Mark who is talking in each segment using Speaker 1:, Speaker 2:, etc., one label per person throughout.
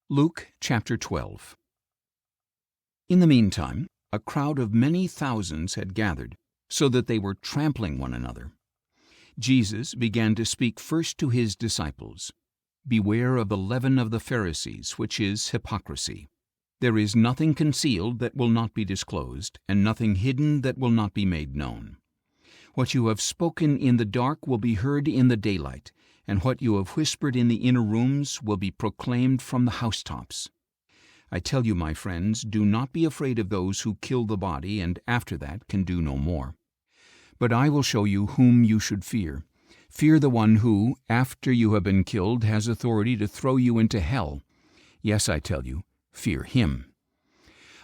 Speaker 1: Luke chapter 12. In the meantime, a crowd of many thousands had gathered, so that they were trampling one another. Jesus began to speak first to his disciples. Beware of the leaven of the Pharisees, which is hypocrisy. There is nothing concealed that will not be disclosed, and nothing hidden that will not be made known. What you have spoken in the dark will be heard in the daylight, and what you have whispered in the inner rooms will be proclaimed from the housetops. I tell you, my friends, do not be afraid of those who kill the body and after that can do no more. But I will show you whom you should fear. Fear the one who, after you have been killed, has authority to throw you into hell. Yes, I tell you, fear him.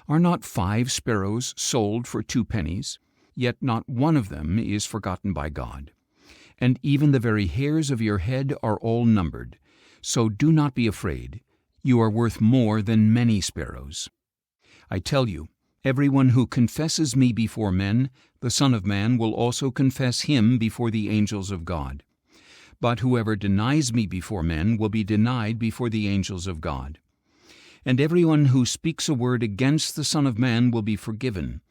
Speaker 1: Are not 5 sparrows sold for 2 pennies? Yet not one of them is forgotten by God. And even the very hairs of your head are all numbered. So do not be afraid. You are worth more than many sparrows. I tell you, everyone who confesses me before men, the Son of Man will also confess him before the angels of God. But whoever denies me before men will be denied before the angels of God. And everyone who speaks a word against the Son of Man will be forgiven,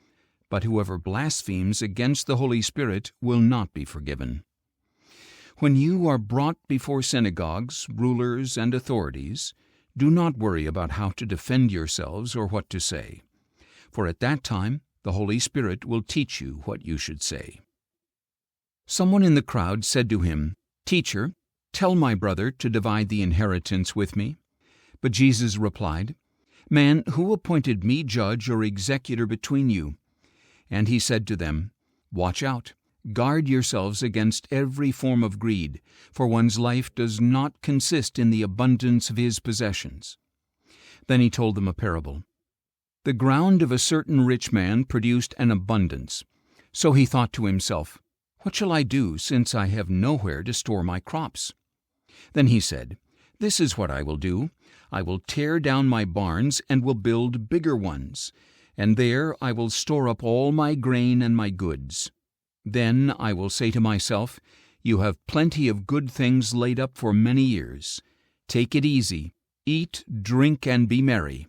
Speaker 1: but whoever blasphemes against the Holy Spirit will not be forgiven. When you are brought before synagogues, rulers, and authorities, do not worry about how to defend yourselves or what to say, for at that time the Holy Spirit will teach you what you should say. Someone in the crowd said to him, "Teacher, tell my brother to divide the inheritance with me." But Jesus replied, "Man, who appointed me judge or executor between you?" And he said to them, "Watch out. Guard yourselves against every form of greed, for one's life does not consist in the abundance of his possessions." Then he told them a parable. The ground of a certain rich man produced an abundance. So he thought to himself, "What shall I do, since I have nowhere to store my crops?" Then he said, "This is what I will do. I will tear down my barns and will build bigger ones, and there I will store up all my grain and my goods. Then I will say to myself, you have plenty of good things laid up for many years. Take it easy, eat, drink, and be merry."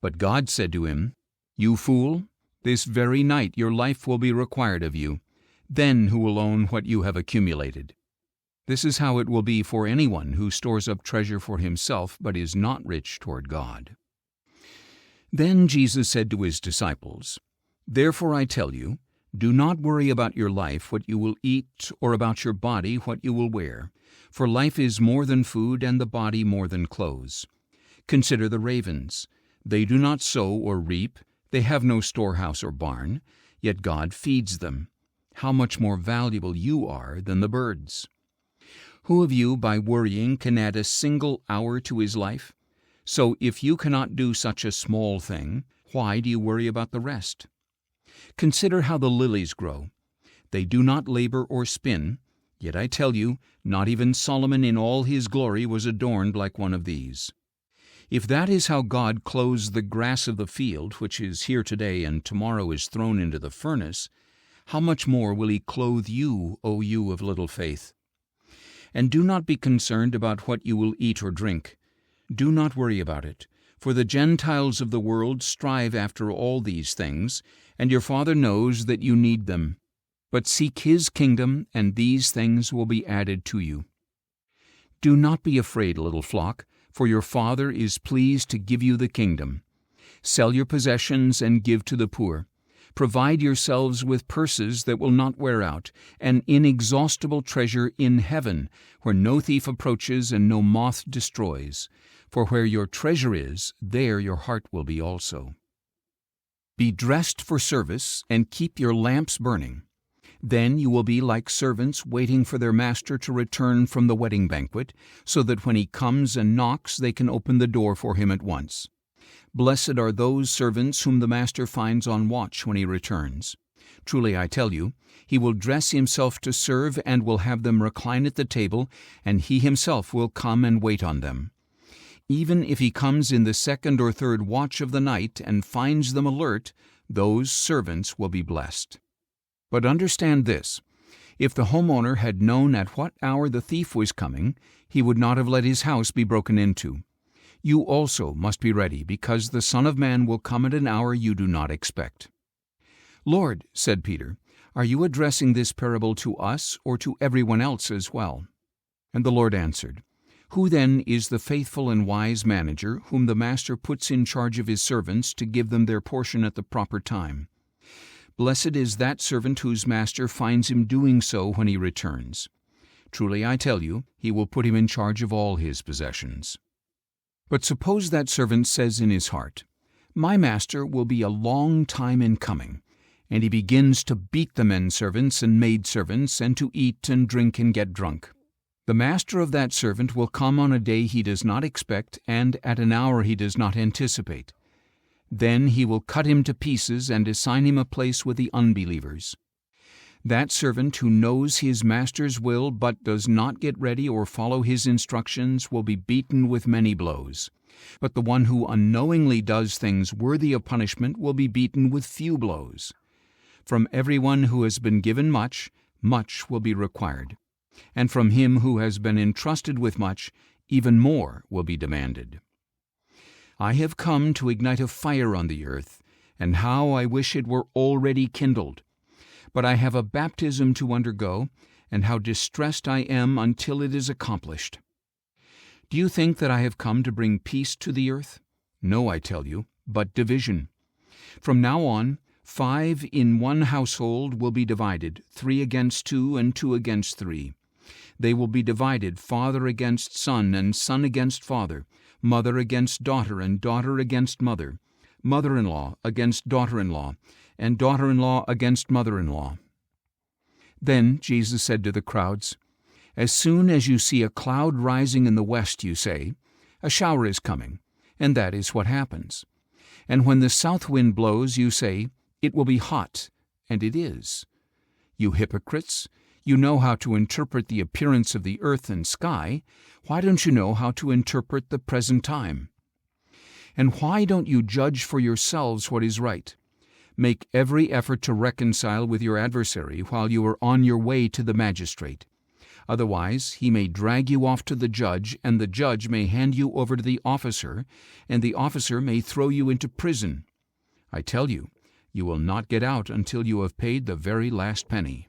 Speaker 1: But God said to him, "You fool, this very night your life will be required of you. Then who will own what you have accumulated? This is how it will be for anyone who stores up treasure for himself but is not rich toward God." Then Jesus said to his disciples, "Therefore I tell you, do not worry about your life, what you will eat, or about your body, what you will wear. For life is more than food, and the body more than clothes. Consider the ravens. They do not sow or reap, they have no storehouse or barn, yet God feeds them. How much more valuable you are than the birds. Who of you, by worrying, can add a single hour to his life? So if you cannot do such a small thing, why do you worry about the rest? Consider how the lilies grow. They do not labor or spin, yet I tell you, not even Solomon in all his glory was adorned like one of these. If that is how God clothes the grass of the field, which is here today and tomorrow is thrown into the furnace, how much more will he clothe you, O you of little faith? And do not be concerned about what you will eat or drink. Do not worry about it, for the Gentiles of the world strive after all these things, and your Father knows that you need them. But seek his kingdom, and these things will be added to you. Do not be afraid, little flock, for your Father is pleased to give you the kingdom. Sell your possessions and give to the poor. Provide yourselves with purses that will not wear out, an inexhaustible treasure in heaven, where no thief approaches and no moth destroys. For where your treasure is, there your heart will be also. Be dressed for service, and keep your lamps burning. Then you will be like servants waiting for their master to return from the wedding banquet, so that when he comes and knocks, they can open the door for him at once. Blessed are those servants whom the master finds on watch when he returns. Truly I tell you, he will dress himself to serve and will have them recline at the table, and he himself will come and wait on them. Even if he comes in the 2nd or 3rd watch of the night and finds them alert, those servants will be blessed. But understand this, if the homeowner had known at what hour the thief was coming, he would not have let his house be broken into. You also must be ready, because the Son of Man will come at an hour you do not expect." "Lord," said Peter, "are you addressing this parable to us or to everyone else as well?" And the Lord answered, "Who then is the faithful and wise manager whom the master puts in charge of his servants to give them their portion at the proper time? Blessed is that servant whose master finds him doing so when he returns. Truly I tell you, he will put him in charge of all his possessions. But suppose that servant says in his heart, 'My master will be a long time in coming,' and he begins to beat the men servants and maid servants, and to eat and drink and get drunk. The master of that servant will come on a day he does not expect, and at an hour he does not anticipate. Then he will cut him to pieces and assign him a place with the unbelievers. That servant who knows his master's will but does not get ready or follow his instructions will be beaten with many blows. But the one who unknowingly does things worthy of punishment will be beaten with few blows. From everyone who has been given much, much will be required. And from him who has been entrusted with much, even more will be demanded. I have come to ignite a fire on the earth, and how I wish it were already kindled. But I have a baptism to undergo, and how distressed I am until it is accomplished. Do you think that I have come to bring peace to the earth? No, I tell you, but division. From now on, 5 in one household will be divided, 3 against 2 and 2 against 3. They will be divided, father against son and son against father, mother against daughter and daughter against mother, mother-in-law against daughter-in-law, and daughter-in-law against mother-in-law." Then Jesus said to the crowds, "As soon as you see a cloud rising in the west, you say, 'A shower is coming,' and that is what happens. And when the south wind blows, you say, 'It will be hot,' and it is. You hypocrites, you know how to interpret the appearance of the earth and sky. Why don't you know how to interpret the present time? And why don't you judge for yourselves what is right? Make every effort to reconcile with your adversary while you are on your way to the magistrate. Otherwise, he may drag you off to the judge, and the judge may hand you over to the officer, and the officer may throw you into prison. I tell you, you will not get out until you have paid the very last penny."